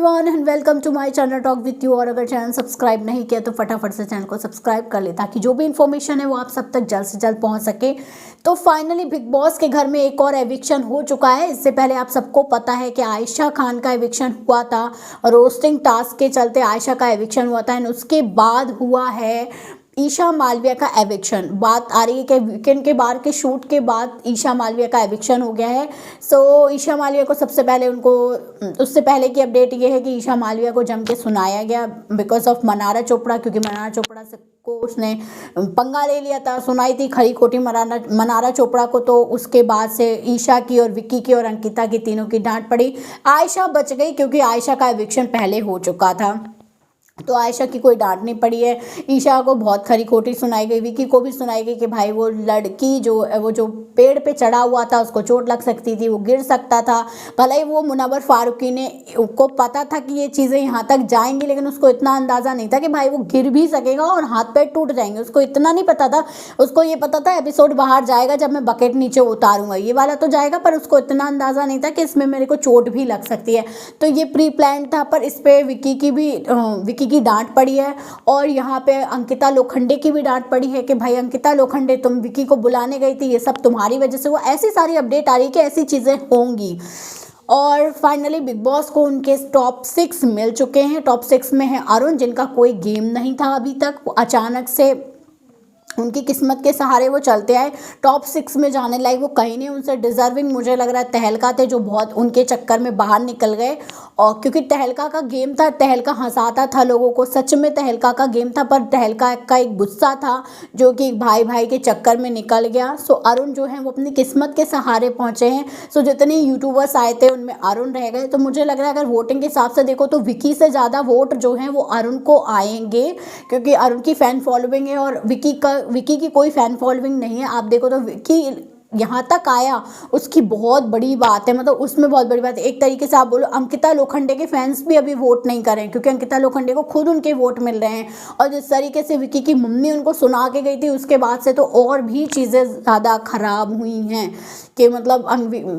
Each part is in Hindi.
Everyone and welcome to my channel talk with you. और अगर चैनल सब्सक्राइब नहीं किया तो फटाफट से चैनल को सब्सक्राइब कर ले ताकि जो भी इन्फॉर्मेशन है वो आप सब तक जल्द से जल्द पहुंच सके। तो फाइनली बिग बॉस के घर में एक और एविक्शन हो चुका है। इससे पहले आप सबको पता है कि आयशा खान का एविक्शन हुआ था, रोस्टिंग टास्क के चलते आयशा का एविक्शन हुआ था एंड उसके बाद हुआ है ईशा मालविया का एविक्शन। बात आ रही है कि वीकेंड के बाद के शूट के बाद ईशा मालविया का एविक्शन हो गया है। सो ईशा मालविया को सबसे पहले उससे पहले की अपडेट ये है कि ईशा मालविया को जम के सुनाया गया बिकॉज ऑफ मनारा चोपड़ा, क्योंकि मनारा चोपड़ा से को उसने पंगा ले लिया था, सुनाई थी खरी खोटी मनारा चोपड़ा को। तो उसके बाद से ईशा की और विक्की की और अंकिता की तीनों की डांट पड़ी। आयशा बच गई क्योंकि आयशा का एविक्शन पहले हो चुका था, तो आयशा की कोई डांट नहीं पड़ी है। ईशा को बहुत खरी खोटी सुनाई गई, विकी को भी सुनाई गई कि भाई वो लड़की जो पेड़ पे चढ़ा हुआ था उसको चोट लग सकती थी, वो गिर सकता था। भले ही वो मुनव्वर फारूकी ने को पता था कि ये चीज़ें यहाँ तक जाएंगी, लेकिन उसको इतना अंदाज़ा नहीं था कि भाई वो गिर भी सकेगा और हाथ पैर टूट जाएंगे। उसको इतना नहीं पता था। उसको ये पता था एपिसोड बाहर जाएगा जब मैं बकेट नीचे उतारूंगा, ये वाला तो जाएगा, पर उसको इतना अंदाज़ा नहीं था कि इसमें मेरे को चोट भी लग सकती है। तो ये प्री प्लान था, पर इस पर विक्की की डांट पड़ी है। और यहाँ पे अंकिता लोखंडे की भी डांट पड़ी है कि भाई अंकिता लोखंडे तुम विक्की को बुलाने गई थी, ये सब तुम्हारी वजह से हुआ। ऐसी सारी अपडेट आ रही है कि ऐसी चीज़ें होंगी। और फाइनली बिग बॉस को उनके टॉप 6 मिल चुके हैं। टॉप 6 में है अरुण, जिनका कोई गेम नहीं था अभी तक, वो अचानक से उनकी किस्मत के सहारे वो चलते आए। टॉप 6 में जाने लायक वो कहीं नहीं, उनसे डिजर्विंग मुझे लग रहा है तहलका थे, जो बहुत उनके चक्कर में बाहर निकल गए। और क्योंकि तहलका का गेम था, तहलका हंसाता था लोगों को, सच में तहलका का गेम था, पर तहलका का एक गुस्सा था जो कि भाई भाई के चक्कर में निकल गया। सो अरुण जो है वो अपनी किस्मत के सहारे पहुँचे हैं। सो जितने यूट्यूबर्स आए थे उनमें अरुण रह गए। तो मुझे लग रहा है अगर वोटिंग के हिसाब से देखो तो विकी से ज़्यादा वोट जो हैं वो अरुण को आएंगे, क्योंकि अरुण की फ़ैन फॉलोइंग है और विक्की की कोई फ़ैन फॉलोइंग नहीं है। आप देखो तो विक्की यहाँ तक आया उसकी बहुत बड़ी बात है, मतलब उसमें बहुत बड़ी बात है। एक तरीके से आप बोलो अंकिता लोखंडे के फैंस भी अभी वोट नहीं करें, क्योंकि अंकिता लोखंडे को खुद उनके वोट मिल रहे हैं। और जिस तरीके से विक्की की मम्मी उनको सुना के गई थी उसके बाद से तो और भी चीज़ें ज़्यादा ख़राब हुई हैं कि मतलब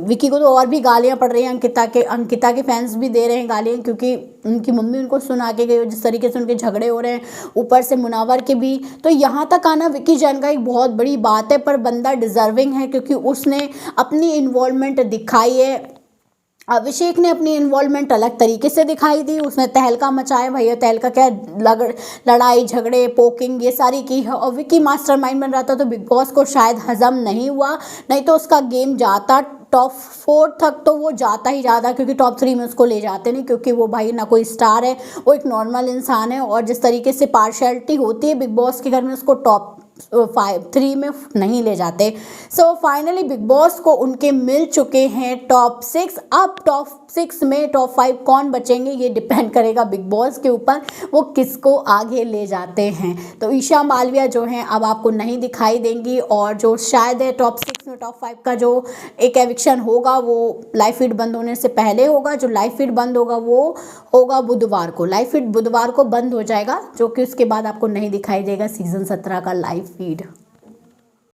विक्की को तो और भी गालियाँ पड़ रही हैं। अंकिता के फैंस भी दे रहे हैं गालियाँ, क्योंकि उनकी मम्मी उनको सुना के गई, जिस तरीके से उनके झगड़े हो रहे हैं, ऊपर से मुनव्वर के भी। तो यहाँ तक आना विक्की जैन का एक बहुत बड़ी बात है, पर बंदा डिजर्विंग है क्योंकि उसने अपनी इन्वॉल्वमेंट दिखाई है। अभिषेक ने अपनी इन्वॉल्वमेंट अलग तरीके से दिखाई दी, उसने तहलका मचाया। भैया तहलका क्या, लड़ाई झगड़े पोकिंग ये सारी की है। और विक्की मास्टरमाइंड बन रहा था, तो बिग बॉस को शायद हजम नहीं हुआ, नहीं तो उसका गेम जाता टॉप 4 तक, तो वो जाता ही जाता, क्योंकि टॉप 3 में उसको ले जाते नहीं, क्योंकि वो भाई ना कोई स्टार है, वो एक नॉर्मल इंसान है। और जिस तरीके से पार्शियलिटी होती है बिग बॉस के घर में, उसको टॉप 3 में नहीं ले जाते। सो फाइनली बिग बॉस को उनके मिल चुके हैं टॉप 6। अब टॉप 6 में टॉप 5 कौन बचेंगे ये डिपेंड करेगा बिग बॉस के ऊपर, वो किसको आगे ले जाते हैं। तो ईशा मालविया जो हैं अब आपको नहीं दिखाई देंगी, और जो शायद है टॉप 6 में टॉप 5 का जो एक एविक्शन होगा वो लाइव फीड बंद होने से पहले होगा। जो लाइव फीड बंद होगा वो होगा बुधवार को, लाइव फीड बुधवार को बंद हो जाएगा, जो कि उसके बाद आपको नहीं दिखाई देगा सीज़न 17 का लाइव फीड।